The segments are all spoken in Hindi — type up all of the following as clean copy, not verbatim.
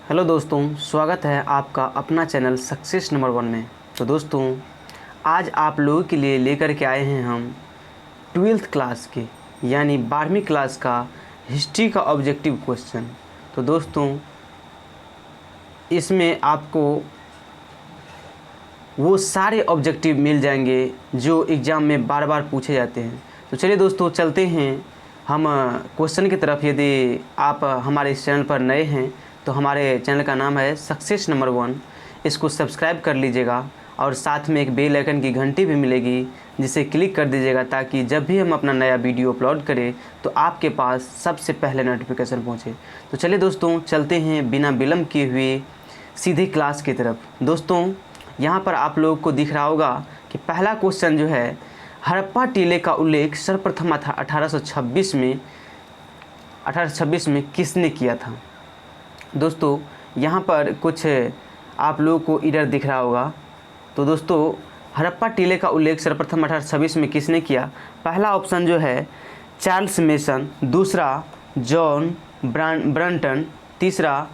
हेलो दोस्तों, स्वागत है आपका अपना चैनल सक्सेस नंबर 1 में। तो दोस्तों, आज आप लोगों के लिए लेकर के आए हैं हम 12th क्लास के यानी 12वीं क्लास का हिस्ट्री का ऑब्जेक्टिव क्वेश्चन। तो दोस्तों, इसमें आपको वो सारे ऑब्जेक्टिव मिल जाएंगे जो एग्ज़ाम में बार बार पूछे जाते हैं। तो चलिए दोस्तों, चलते हैं हम क्वेश्चन की तरफ। यदि आप हमारे इस चैनल पर नए हैं तो हमारे चैनल का नाम है सक्सेस नंबर 1। इसको सब्सक्राइब कर लीजिएगा और साथ में एक बेल आइकन की घंटी भी मिलेगी जिसे क्लिक कर दीजिएगा, ताकि जब भी हम अपना नया वीडियो अपलोड करें तो आपके पास सबसे पहले नोटिफिकेशन पहुंचे। तो चलिए दोस्तों, चलते हैं बिना विलम्ब किए हुए सीधे क्लास की तरफ। दोस्तों, यहाँ पर आप लोगों को दिख रहा होगा कि पहला क्वेश्चन जो है, हड़प्पा टीले का उल्लेख सर्वप्रथम 1826 में किसने किया था। दोस्तों, यहाँ पर कुछ आप लोगों को इधर दिख रहा होगा। तो दोस्तों, हड़प्पा टीले का उल्लेख सर्वप्रथम 1826 में किसने किया। पहला ऑप्शन जो है चार्ल्स मेसन, दूसरा जॉन ब्रंटन, तीसरा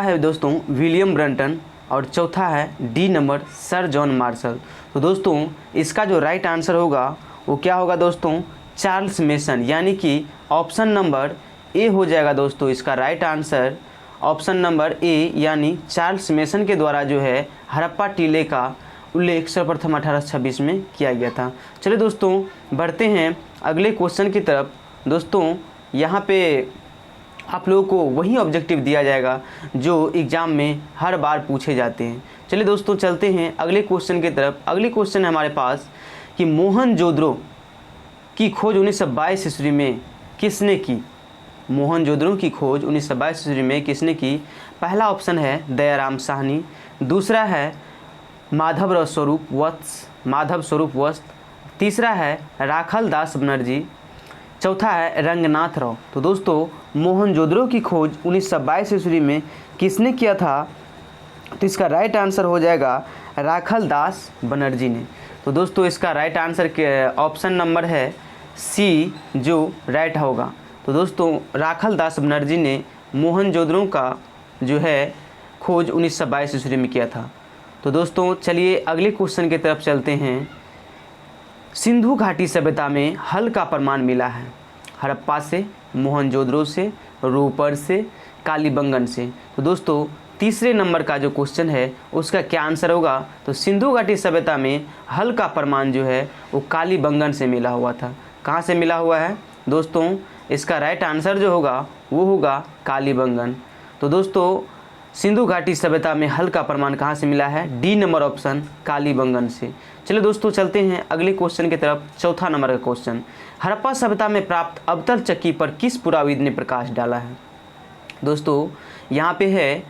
है दोस्तों विलियम ब्रंटन, और चौथा है D number sir John Marshall. तो दोस्तों, इसका जो राइट आंसर होगा वो क्या होगा दोस्तों, चार्ल्स मेसन, यानी कि ऑप्शन नंबर ए हो जाएगा। दोस्तों, इसका right answer option number A यानी चार्ल्स मेसन के द्वारा जो है हड़प्पा टीले का उल्लेख सर्वप्रथम 1826 में किया गया था। चलिए दोस्तों, बढ़ते हैं अगले क्वेश्चन की तरफ। दोस्तों, यहाँ पे आप लोगों को वही ऑब्जेक्टिव दिया जाएगा जो एग्ज़ाम में हर बार पूछे जाते हैं। चलिए दोस्तों, चलते हैं अगले क्वेश्चन की तरफ। अगले क्वेश्चन है हमारे पास कि मोहनजोदड़ो की खोज 1922 ईस्वी में किसने की। मोहनजोदड़ो की खोज 1922 ईस्वी में किसने की। पहला ऑप्शन है दयाराम साहनी, दूसरा है माधव स्वरूप वत्स, तीसरा है राखल दास बनर्जी, चौथा है रंगनाथ राव। तो दोस्तों, मोहनजोदड़ो की खोज 1922 ईस्वी में किसने किया था, तो इसका राइट आंसर हो जाएगा राखल दास बनर्जी ने। तो दोस्तों, इसका राइट आंसर के ऑप्शन नंबर है सी जो राइट होगा। तो दोस्तों, राखल दास बनर्जी ने मोहनजोदड़ो का जो है खोज 1922 ईस्वी में किया था। तो दोस्तों, चलिए अगले क्वेश्चन की तरफ चलते हैं। सिंधु घाटी सभ्यता में हल का प्रमाण मिला है हड़प्पा से, मोहनजोदड़ो से, रोपर से, कालीबंगन से। तो दोस्तों, तीसरे नंबर का जो क्वेश्चन है उसका क्या आंसर होगा, तो सिंधु घाटी सभ्यता में हल का प्रमाण जो है वो कालीबंगन से मिला हुआ था। कहाँ से मिला हुआ है दोस्तों, इसका राइट आंसर जो होगा वो होगा कालीबंगन। तो दोस्तों, सिंधु घाटी सभ्यता में हल का प्रमाण कहाँ से मिला है, डी नंबर ऑप्शन कालीबंगन से। चलिए दोस्तों, चलते हैं अगले क्वेश्चन की तरफ। चौथा नंबर का क्वेश्चन, हड़प्पा सभ्यता में प्राप्त अवतल चक्की पर किस पुराविद ने प्रकाश डाला है। दोस्तों, यहाँ पे है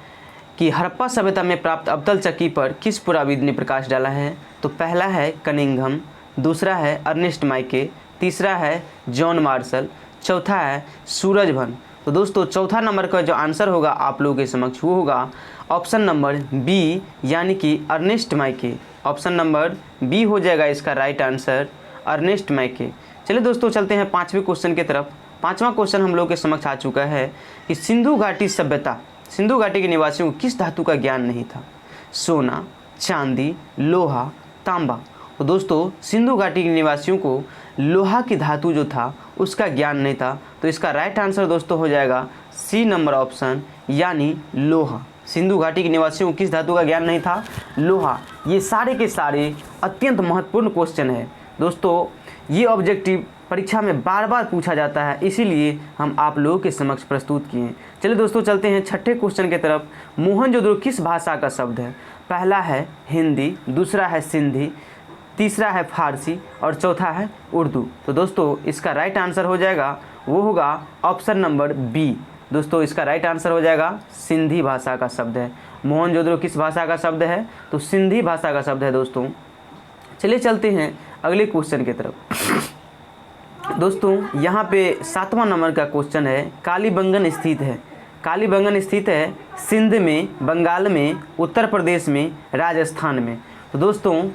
कि हड़प्पा सभ्यता में प्राप्त अवतल चक्की पर किस पुराविद ने प्रकाश डाला है। तो पहला है कनिंघम, दूसरा है अर्नेस्ट माइके, तीसरा है जॉन मार्शल, चौथा है सूरजभान। तो दोस्तों, चौथा नंबर का जो आंसर होगा आप लोगों के समक्ष वो होगा ऑप्शन नंबर बी यानी कि अर्नेस्ट माइके। ऑप्शन नंबर बी हो जाएगा इसका राइट आंसर, अर्नेस्ट माइके। चलिए दोस्तों, चलते हैं पाँचवें क्वेश्चन की तरफ। पाँचवा क्वेश्चन हम लोग के समक्ष आ चुका है कि सिंधु घाटी के निवासियों को किस धातु का ज्ञान नहीं था। सोना, चांदी, लोहा, तांबा। तो दोस्तों, सिंधु घाटी के निवासियों को लोहा की धातु जो था उसका ज्ञान नहीं था। तो इसका राइट आंसर दोस्तों हो जाएगा सी नंबर ऑप्शन यानी लोहा। सिंधु घाटी के निवासियों को किस धातु का ज्ञान नहीं था, लोहा। ये सारे के सारे अत्यंत महत्वपूर्ण क्वेश्चन है दोस्तों। ये ऑब्जेक्टिव परीक्षा में बार बार पूछा जाता है, इसीलिए हम आप लोगों के समक्ष प्रस्तुत किए हैं। चलिए दोस्तों, चलते हैं छठे क्वेश्चन की तरफ। मोहनजोदड़ो किस भाषा का शब्द है। पहला है हिंदी, दूसरा है सिंधी, तीसरा है फारसी और चौथा है उर्दू। तो दोस्तों, इसका राइट आंसर हो जाएगा वो होगा ऑप्शन नंबर बी। दोस्तों, इसका राइट आंसर हो जाएगा सिंधी भाषा का शब्द है। मोहनजोदड़ो किस भाषा का शब्द है, तो सिंधी भाषा का शब्द है दोस्तों। चलिए चलते हैं अगले क्वेश्चन की तरफ। दोस्तों, यहाँ पे सातवां नंबर का क्वेश्चन है, कालीबंगन स्थित है सिंध में, बंगाल में, उत्तर प्रदेश में, राजस्थान में। तो दोस्तों,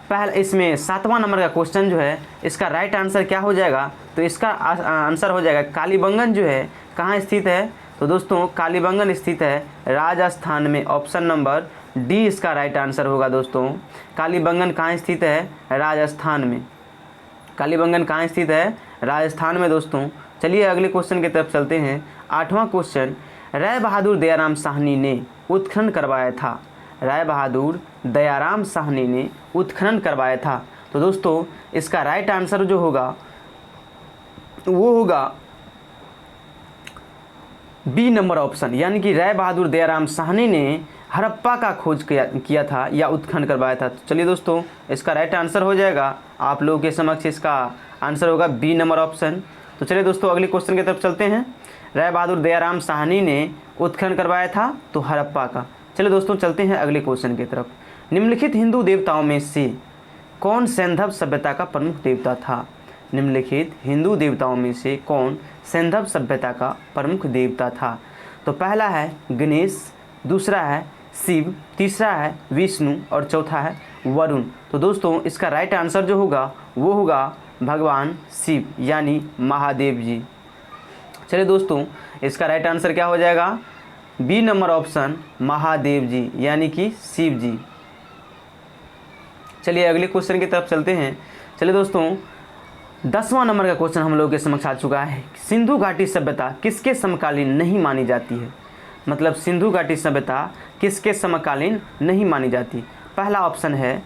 पहले इसमें सातवां नंबर का क्वेश्चन जो है इसका राइट आंसर क्या हो जाएगा, तो इसका आंसर हो जाएगा कालीबंगन जो है कहाँ स्थित है, तो दोस्तों कालीबंगन स्थित है राजस्थान में, ऑप्शन नंबर डी इसका राइट आंसर होगा। दोस्तों कालीबंगन कहाँ स्थित है? राजस्थान में। कालीबंगन कहाँ स्थित है? राजस्थान में। दोस्तों चलिए अगले क्वेश्चन की तरफ चलते हैं। 8वां क्वेश्चन, राय बहादुर दयाराम साहनी ने उत्खनन करवाया था। राय बहादुर दयाराम साहनी ने उत्खनन करवाया था। तो दोस्तों इसका राइट आंसर जो होगा वो होगा बी नंबर ऑप्शन, यानी कि राय बहादुर दयाराम साहनी ने हड़प्पा का खोज किया था या उत्खनन करवाया था। तो चलिए दोस्तों इसका राइट आंसर हो जाएगा आप लोगों के समक्ष, इसका आंसर होगा बी नंबर ऑप्शन। तो चलिए दोस्तों अगले क्वेश्चन की तरफ चलते हैं। राय बहादुर दयाराम साहनी ने उत्खनन करवाया था तो हड़प्पा का। चलिए दोस्तों चलते हैं अगले क्वेश्चन की तरफ। निम्नलिखित हिंदू देवताओं में से कौन सैंधव सभ्यता का प्रमुख देवता था? निम्नलिखित हिंदू देवताओं में से कौन सैंधव सभ्यता का प्रमुख देवता था? तो पहला है गणेश, दूसरा है शिव, तीसरा है विष्णु और चौथा है वरुण। तो दोस्तों इसका राइट आंसर जो होगा वो होगा भगवान शिव यानी महादेव जी। चलिए दोस्तों इसका राइट आंसर क्या हो जाएगा? बी नंबर ऑप्शन महादेव जी यानी कि शिव जी। चलिए अगले क्वेश्चन की तरफ चलते हैं। चलिए दोस्तों 10वां नंबर का क्वेश्चन हम लोगों के समक्ष आ चुका है। सिंधु घाटी सभ्यता किसके समकालीन नहीं मानी जाती है? मतलब सिंधु घाटी सभ्यता किसके समकालीन नहीं मानी जाती? पहला ऑप्शन है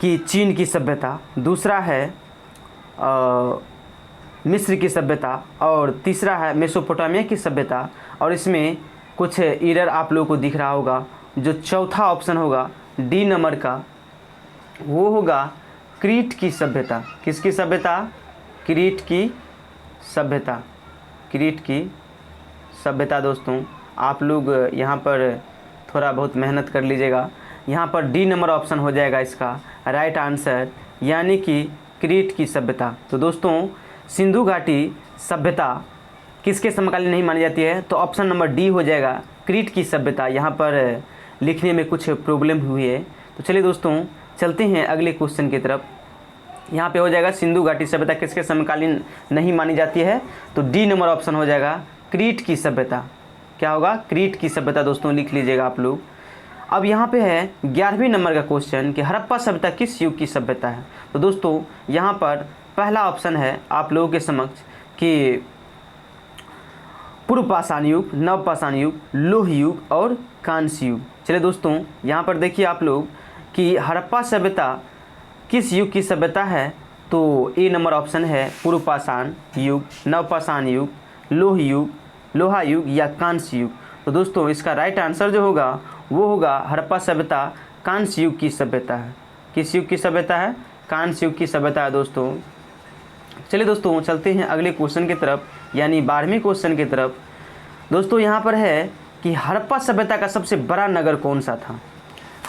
कि चीन की सभ्यता, दूसरा है मिस्र की सभ्यता और तीसरा है मेसोपोटामिया की सभ्यता। और इसमें कुछ एरर आप लोगों को दिख रहा होगा। जो चौथा ऑप्शन होगा डी नंबर का वो होगा क्रीट की सभ्यता। किसकी सभ्यता? क्रीट की सभ्यता। क्रीट की सभ्यता। दोस्तों आप लोग यहाँ पर थोड़ा बहुत मेहनत कर लीजिएगा। यहाँ पर डी नंबर ऑप्शन हो जाएगा इसका राइट आंसर, यानी कि क्रीट की सभ्यता। तो दोस्तों सिंधु घाटी सभ्यता किसके समकालीन नहीं मानी जाती है? तो ऑप्शन नंबर डी हो जाएगा क्रीट की सभ्यता। यहाँ पर लिखने में कुछ प्रॉब्लम हुई है। तो चलिए दोस्तों चलते हैं अगले क्वेश्चन की तरफ। यहाँ पे हो जाएगा सिंधु घाटी सभ्यता किसके समकालीन नहीं मानी जाती है? तो डी नंबर ऑप्शन हो जाएगा क्रीट की सभ्यता। क्या होगा? क्रीट की सभ्यता। दोस्तों लिख लीजिएगा आप लोग। अब यहाँ पे है 11वें नंबर का क्वेश्चन कि हड़प्पा सभ्यता किस युग की सभ्यता है? तो दोस्तों यहाँ पर पहला ऑप्शन है आप लोगों के समक्ष कि पूर्व पाषाण युग, नव पाषाण युग, लोह युग और कांस्य युग। चलिए दोस्तों यहाँ पर देखिए आप लोग कि हड़प्पा सभ्यता किस युग की सभ्यता है? तो ए नंबर ऑप्शन है पूर्व पाषाण युग, नव पाषाण युग, लोह युग, लोहा युग या कांस्य युग। तो दोस्तों इसका राइट आंसर जो होगा वो होगा हड़प्पा सभ्यता कांस्य युग की सभ्यता है। किस युग की सभ्यता है? कांस्य युग की सभ्यता है दोस्तों। चलिए दोस्तों चलते हैं अगले क्वेश्चन की तरफ, यानी 12वें क्वेश्चन की तरफ। दोस्तों यहाँ पर है कि हड़प्पा सभ्यता का सबसे बड़ा नगर कौन सा था?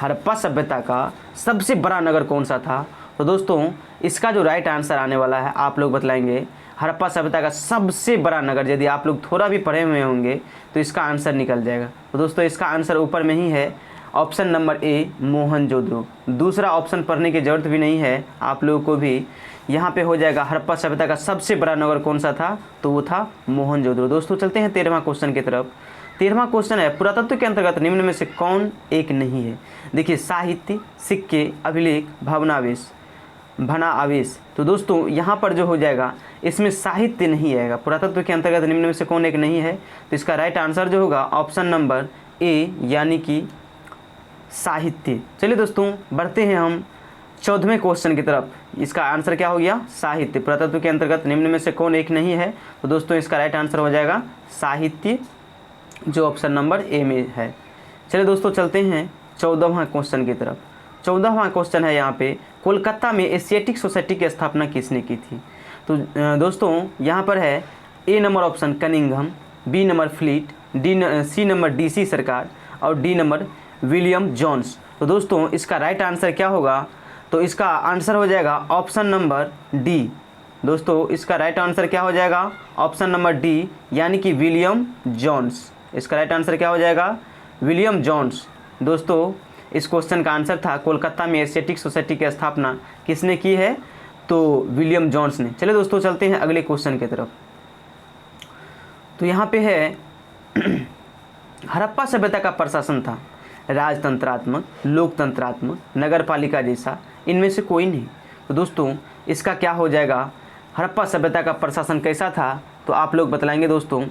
हड़प्पा सभ्यता का सबसे बड़ा नगर कौन सा था? तो दोस्तों इसका जो राइट आंसर आने वाला है आप लोग बतलाएंगे। हड़प्पा सभ्यता का सबसे बड़ा नगर, यदि आप लोग थोड़ा भी पढ़े हुए होंगे तो इसका आंसर निकल जाएगा। तो दोस्तों इसका आंसर ऊपर में ही है, ऑप्शन नंबर ए मोहनजोदड़ो। दूसरा ऑप्शन पढ़ने की ज़रूरत भी नहीं है आप लोगों को भी। यहाँ पे हो जाएगा हड़प्पा सभ्यता का सबसे बड़ा नगर कौन सा था? तो वो था मोहनजोदड़ो। दोस्तों चलते हैं 13वां क्वेश्चन की तरफ। 13वां क्वेश्चन है पुरातत्व के अंतर्गत निम्न में से कौन एक नहीं है? देखिए साहित्य, सिक्के, अभिलेख, भग्नावशेष। तो दोस्तों यहाँ पर जो हो जाएगा इसमें साहित्य नहीं आएगा। पुरातत्व के अंतर्गत निम्न में से कौन एक नहीं है? तो इसका राइट आंसर जो होगा ऑप्शन नंबर ए यानी कि साहित्य। चलिए दोस्तों बढ़ते हैं हम 14वें क्वेश्चन की तरफ। इसका आंसर क्या हो गया? साहित्य। पुरातत्व के अंतर्गत निम्न में से कौन एक नहीं है? तो दोस्तों इसका राइट आंसर हो जाएगा साहित्य, जो ऑप्शन नंबर ए में है। चलिए दोस्तों चलते हैं 14वां क्वेश्चन की तरफ। 14वां क्वेश्चन है यहाँ पे, कोलकाता में एशियाटिक सोसाइटी की स्थापना किसने की थी? तो दोस्तों यहाँ पर है A number option Cunningham, B number Fleet, C number DC सरकार और डी नंबर विलियम जोन्स। तो दोस्तों इसका राइट आंसर क्या होगा? तो इसका आंसर हो जाएगा ऑप्शन नंबर डी। दोस्तों इसका राइट आंसर क्या हो जाएगा? ऑप्शन नंबर डी यानी कि विलियम जोन्स। इसका राइट आंसर क्या हो जाएगा? William Jones. दोस्तों इस क्वेश्चन का आंसर था कोलकाता में एशियाटिक सोसाइटी की स्थापना किसने की है? तो विलियम जोन्स ने। चलिए दोस्तों चलते हैं अगले क्वेश्चन की तरफ। तो यहाँ पे है हड़प्पा सभ्यता का प्रशासन था राजतंत्रात्मक, लोकतंत्रात्मक, नगरपालिका जैसा, इनमें से कोई नहीं। तो दोस्तों इसका क्या हो जाएगा, हड़प्पा सभ्यता का प्रशासन कैसा था, तो आप लोग बतलाएंगे दोस्तों।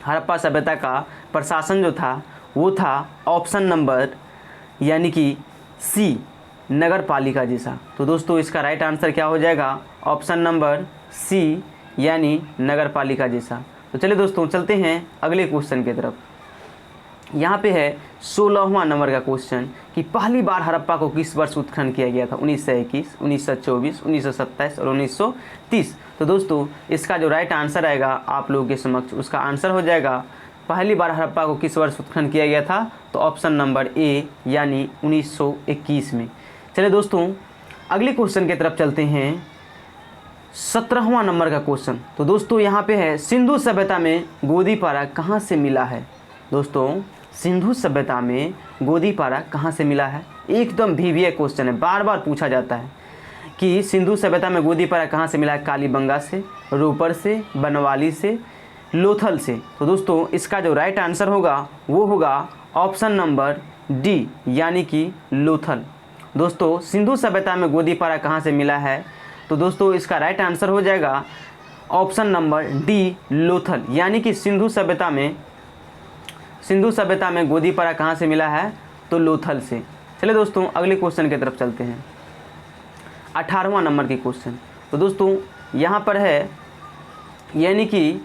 हड़प्पा सभ्यता का प्रशासन जो था वो था ऑप्शन नंबर यानी कि सी, नगरपालिका जैसा। तो दोस्तों इसका राइट आंसर क्या हो जाएगा, ऑप्शन नंबर सी यानी नगरपालिका जैसा। तो चलिए दोस्तों चलते हैं अगले क्वेश्चन की तरफ। यहाँ पे है 16वां नंबर का क्वेश्चन कि पहली बार हड़प्पा को किस वर्ष उत्खनन किया गया था, 1921, 1924, 1927 और 1930। तो दोस्तों इसका जो राइट आंसर आएगा आप लोगों के समक्ष, उसका आंसर हो जाएगा पहली बार हड़प्पा को किस वर्ष उत्खनन किया गया था, तो ऑप्शन नंबर ए यानी 1921 में। चलिए दोस्तों अगले क्वेश्चन की तरफ चलते हैं, 17वां नंबर का क्वेश्चन। तो दोस्तों यहाँ पे है सिंधु सभ्यता में गोदीपारा कहाँ से मिला है। दोस्तों सिंधु सभ्यता में गोदीपारा कहाँ से मिला है, एकदम वीवीआई क्वेश्चन है, बार बार पूछा जाता है कि सिंधु सभ्यता में गोदीपारा कहाँ से मिला है, कालीबंगा से, रोपर से, बनवाली से, लोथल से। तो दोस्तों इसका जो राइट आंसर होगा वो होगा ऑप्शन नंबर डी यानी कि लोथल। दोस्तों सिंधु सभ्यता में गोदीपारा कहाँ से मिला है, तो दोस्तों इसका राइट आंसर हो जाएगा ऑप्शन नंबर डी लोथल, यानी कि सिंधु सभ्यता में गोदीपारा कहाँ से मिला है, तो लोथल से। चलिए दोस्तों अगले क्वेश्चन की तरफ चलते हैं, 18वां नंबर की क्वेश्चन। तो दोस्तों यहाँ पर है यानी कि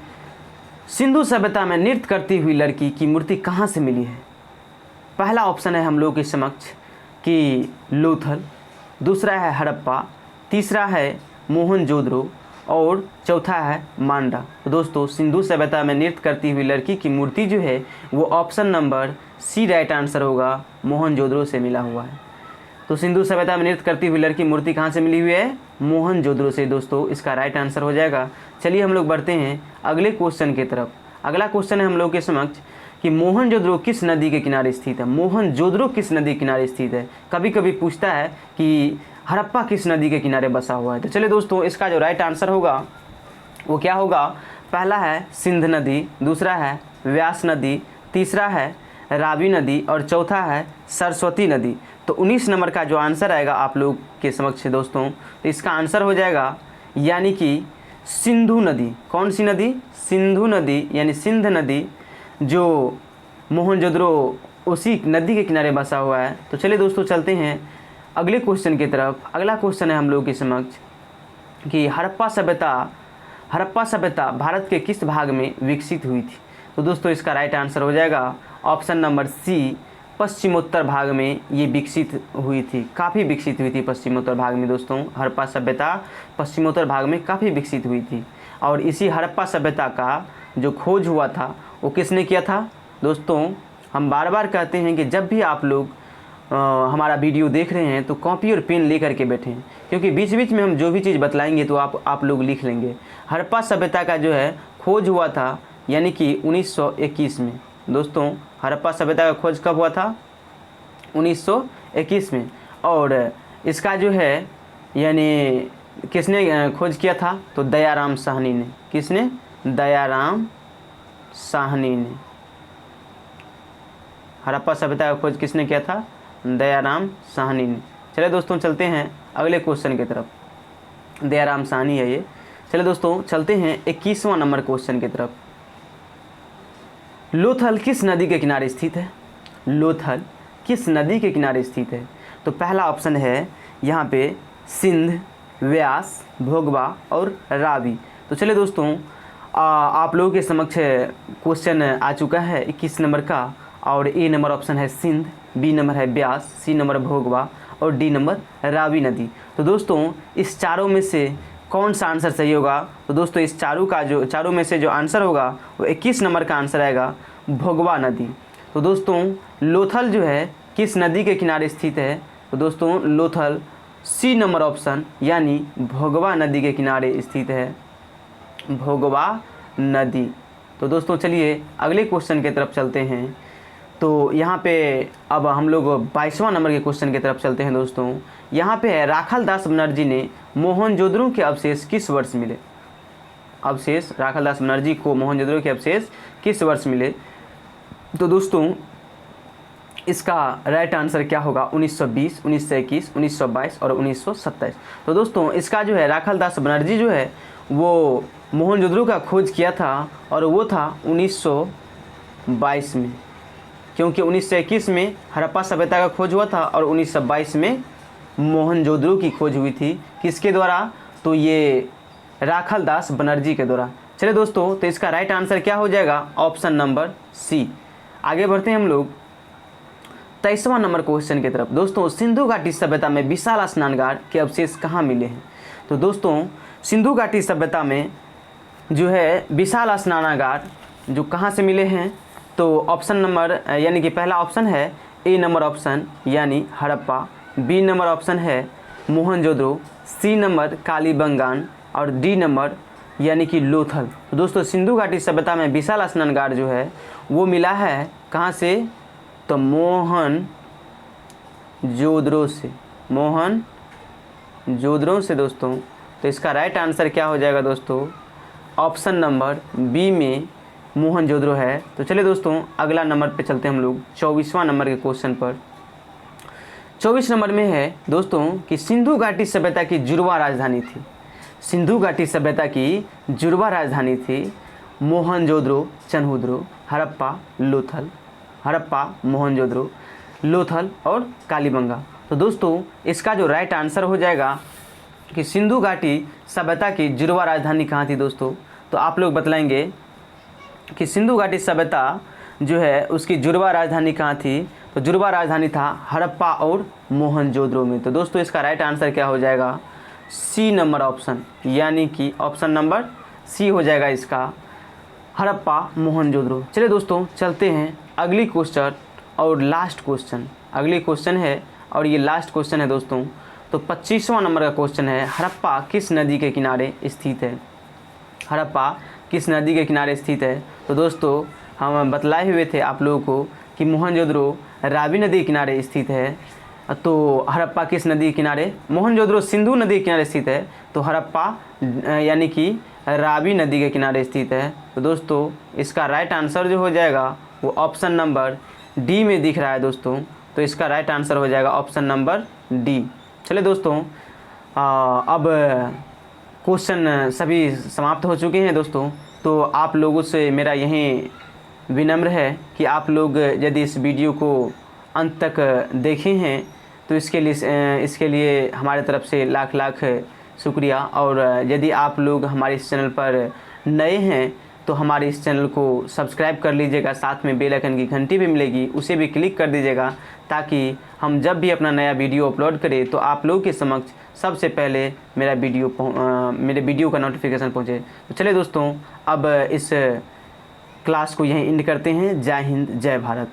सिंधु सभ्यता में नृत्य करती हुई लड़की की मूर्ति कहाँ से मिली है। पहला ऑप्शन है हम लोगों के समक्ष कि लोथल, दूसरा है हड़प्पा, तीसरा है मोहनजोदड़ो और चौथा है मांडा। तो दोस्तों सिंधु सभ्यता में नृत्य करती हुई लड़की की मूर्ति जो है वो option number C right answer होगा, मोहनजोदड़ो से मिला हुआ है। तो सिंधु सभ्यता में नृत्य करती हुई लड़की मूर्ति कहाँ से मिली हुई है, मोहनजोदड़ो से। दोस्तों इसका राइट आंसर हो जाएगा। चलिए हम लोग बढ़ते हैं अगले क्वेश्चन की तरफ। अगला क्वेश्चन है हम लोग के समक्ष कि मोहनजोदड़ो किस नदी के किनारे स्थित है। मोहनजोदड़ो किस नदी के किनारे स्थित है, कभी कभी पूछता है कि हड़प्पा किस नदी के किनारे बसा हुआ है। तो चलिए दोस्तों इसका जो राइट आंसर होगा वो क्या होगा, पहला है सिंध नदी, दूसरा है व्यास नदी, तीसरा है रावी नदी और चौथा है सरस्वती नदी। तो 19 नंबर का जो आंसर आएगा आप लोग के समक्ष दोस्तों, तो इसका आंसर हो जाएगा यानी कि सिंधु नदी। कौन सी नदी, सिंधु नदी यानी सिंध नदी, जो मोहनजोदड़ो उसी नदी के किनारे बसा हुआ है। तो चलिए दोस्तों चलते हैं अगले क्वेश्चन की तरफ। अगला क्वेश्चन है हम लोग के समक्ष कि हड़प्पा सभ्यता भारत के किस भाग में विकसित हुई थी। तो दोस्तों इसका राइट आंसर हो जाएगा ऑप्शन नंबर सी, पश्चिमोत्तर भाग में ये विकसित हुई थी, काफ़ी विकसित हुई थी पश्चिमोत्तर भाग में। दोस्तों हड़प्पा सभ्यता पश्चिमोत्तर भाग में काफ़ी विकसित हुई थी और इसी हड़प्पा सभ्यता का जो खोज हुआ था वो किसने किया था। दोस्तों हम बार बार कहते हैं कि जब भी आप लोग हमारा वीडियो देख रहे हैं तो कॉपी और पेन लेकर के बैठें, क्योंकि बीच बीच में हम जो भी चीज़ बतलाएंगे तो आप लोग लिख लेंगे। हड़प्पा सभ्यता का जो है खोज हुआ था यानी कि 1921 में। दोस्तों हड़प्पा सभ्यता का खोज कब हुआ था, 1921 में। और इसका जो है यानी किसने खोज किया था, तो दयाराम साहनी ने। किसने, दयाराम साहनी ने। हड़प्पा सभ्यता का खोज किसने किया था, दयाराम साहनी ने। चलिए दोस्तों चलते हैं अगले क्वेश्चन की तरफ, दयाराम साहनी है ये। चलिए दोस्तों चलते हैं 21वां नंबर क्वेश्चन की तरफ। लोथल किस नदी के किनारे स्थित है, लोथल किस नदी के किनारे स्थित है। तो पहला ऑप्शन है यहाँ पे सिंध, व्यास, भोगवा और रावी। तो चलिए दोस्तों आप लोगों के समक्ष क्वेश्चन आ चुका है 21 नंबर का, और ए नंबर ऑप्शन है सिंध, बी नंबर है ब्यास, सी नंबर भोगवा और डी नंबर रावी नदी। तो दोस्तों इस चारों में से कौन सा आंसर सही होगा। तो दोस्तों इस चारों में से जो आंसर होगा वो 21 नंबर का आंसर आएगा, भोगवा नदी। तो दोस्तों लोथल जो है किस नदी के किनारे स्थित है। तो दोस्तों लोथल सी नंबर ऑप्शन यानी भोगवा नदी के किनारे स्थित है, भोगवा नदी। तो दोस्तों चलिए अगले क्वेश्चन की तरफ चलते हैं। तो यहाँ पे अब हम लोग 22वां नंबर के क्वेश्चन की तरफ चलते हैं। दोस्तों यहाँ पे है राखाल दास बनर्जी ने मोहनजोदड़ो के अवशेष किस वर्ष मिले। राखाल दास बनर्जी को मोहनजोदड़ो के अवशेष किस वर्ष मिले। तो दोस्तों इसका राइट आंसर क्या होगा? 1920, 1921, 1922 और 1927। तो दोस्तों इसका जो है राखालदास बनर्जी जो है वो मोहनजोदड़ो का खोज किया था और वो था 1922 में, क्योंकि 1921 में हड़प्पा सभ्यता का खोज हुआ था और 1922 में मोहनजोदड़ो की खोज हुई थी। किसके द्वारा? तो ये राखालदास बनर्जी के द्वारा। चलिए दोस्तों, तो इसका राइट आंसर क्या हो जाएगा? Option number C. आगे बढ़ते हैं हम लोग 23वां नंबर क्वेश्चन की तरफ। दोस्तों सिंधु घाटी सभ्यता में विशाल स्नानघाट के अवशेष कहाँ मिले हैं? तो दोस्तों सिंधु घाटी सभ्यता में जो है विशाल स्नानागार जो कहाँ से मिले हैं? तो ऑप्शन नंबर यानी कि पहला ऑप्शन है ए नंबर ऑप्शन यानी हड़प्पा, बी नंबर ऑप्शन है मोहनजोदड़ो, सी नंबर कालीबंगान और डी नंबर यानी कि लोथल। तो दोस्तों सिंधु घाटी सभ्यता में विशाल स्नानगार जो है वो मिला है कहाँ से? तो मोहनजोदड़ो से, मोहनजोदड़ो से दोस्तों। तो इसका राइट आंसर क्या हो जाएगा दोस्तों? ऑप्शन नंबर बी में मोहनजोदड़ो है। तो चलिए दोस्तों अगला नंबर पे चलते हैं हम लोग 24वां नंबर के क्वेश्चन पर। 24 नंबर में है दोस्तों कि सिंधु घाटी सभ्यता की जुड़वा राजधानी थी। सिंधु घाटी सभ्यता की जुड़वा राजधानी थी मोहनजोदड़ो, चन्हुद्रो, हड़प्पा, लोथल, हड़प्पा, मोहनजोदड़ो, लोथल और कालीबंगा। तो दोस्तों इसका जो राइट आंसर हो जाएगा कि सिंधु घाटी सभ्यता की जुड़वा राजधानी कहाँ थी दोस्तों? तो आप लोग बतलाएंगे कि सिंधु घाटी सभ्यता जो है उसकी जुड़वा राजधानी कहाँ थी? तो जुड़वा राजधानी था हड़प्पा और मोहनजोदड़ो में। तो दोस्तों इसका राइट आंसर क्या हो जाएगा? सी नंबर ऑप्शन यानी कि ऑप्शन नंबर सी हो जाएगा इसका, हड़प्पा, मोहनजोदड़ो। चलिए दोस्तों चलते हैं अगली क्वेश्चन और लास्ट क्वेश्चन। अगली क्वेश्चन है और ये लास्ट क्वेश्चन है दोस्तों। तो 25वां नंबर का क्वेश्चन है, हड़प्पा किस नदी के किनारे स्थित है? हड़प्पा किस नदी के किनारे स्थित है? तो दोस्तों हम बतलाए हुए थे आप लोगों को कि मोहनजोदड़ो रावी नदी के किनारे स्थित है। तो हड़प्पा किस नदी के किनारे? मोहनजोदड़ो सिंधु नदी के किनारे स्थित है, तो हड़प्पा यानी कि रावी नदी के किनारे स्थित है। तो दोस्तों इसका राइट आंसर जो हो जाएगा वो ऑप्शन नंबर डी में दिख रहा है दोस्तों। तो इसका राइट आंसर हो जाएगा ऑप्शन नंबर डी। चलिए दोस्तों अब क्वेश्चन सभी समाप्त हो चुके हैं दोस्तों। तो आप लोगों से मेरा यही विनम्र है कि आप लोग यदि इस वीडियो को अंत तक देखे हैं तो इसके लिए हमारे तरफ से लाख लाख शुक्रिया। और यदि आप लोग हमारे इस चैनल पर नए हैं तो हमारे इस चैनल को सब्सक्राइब कर लीजिएगा, साथ में बेल आइकन की घंटी भी मिलेगी उसे भी क्लिक कर दीजिएगा, ताकि हम जब भी अपना नया वीडियो अपलोड करें तो आप लोगों के समक्ष सबसे पहले मेरे वीडियो का नोटिफिकेशन पहुंचे। तो चलिए दोस्तों अब इस क्लास को यहीं एंड करते हैं। जय हिंद, जय भारत।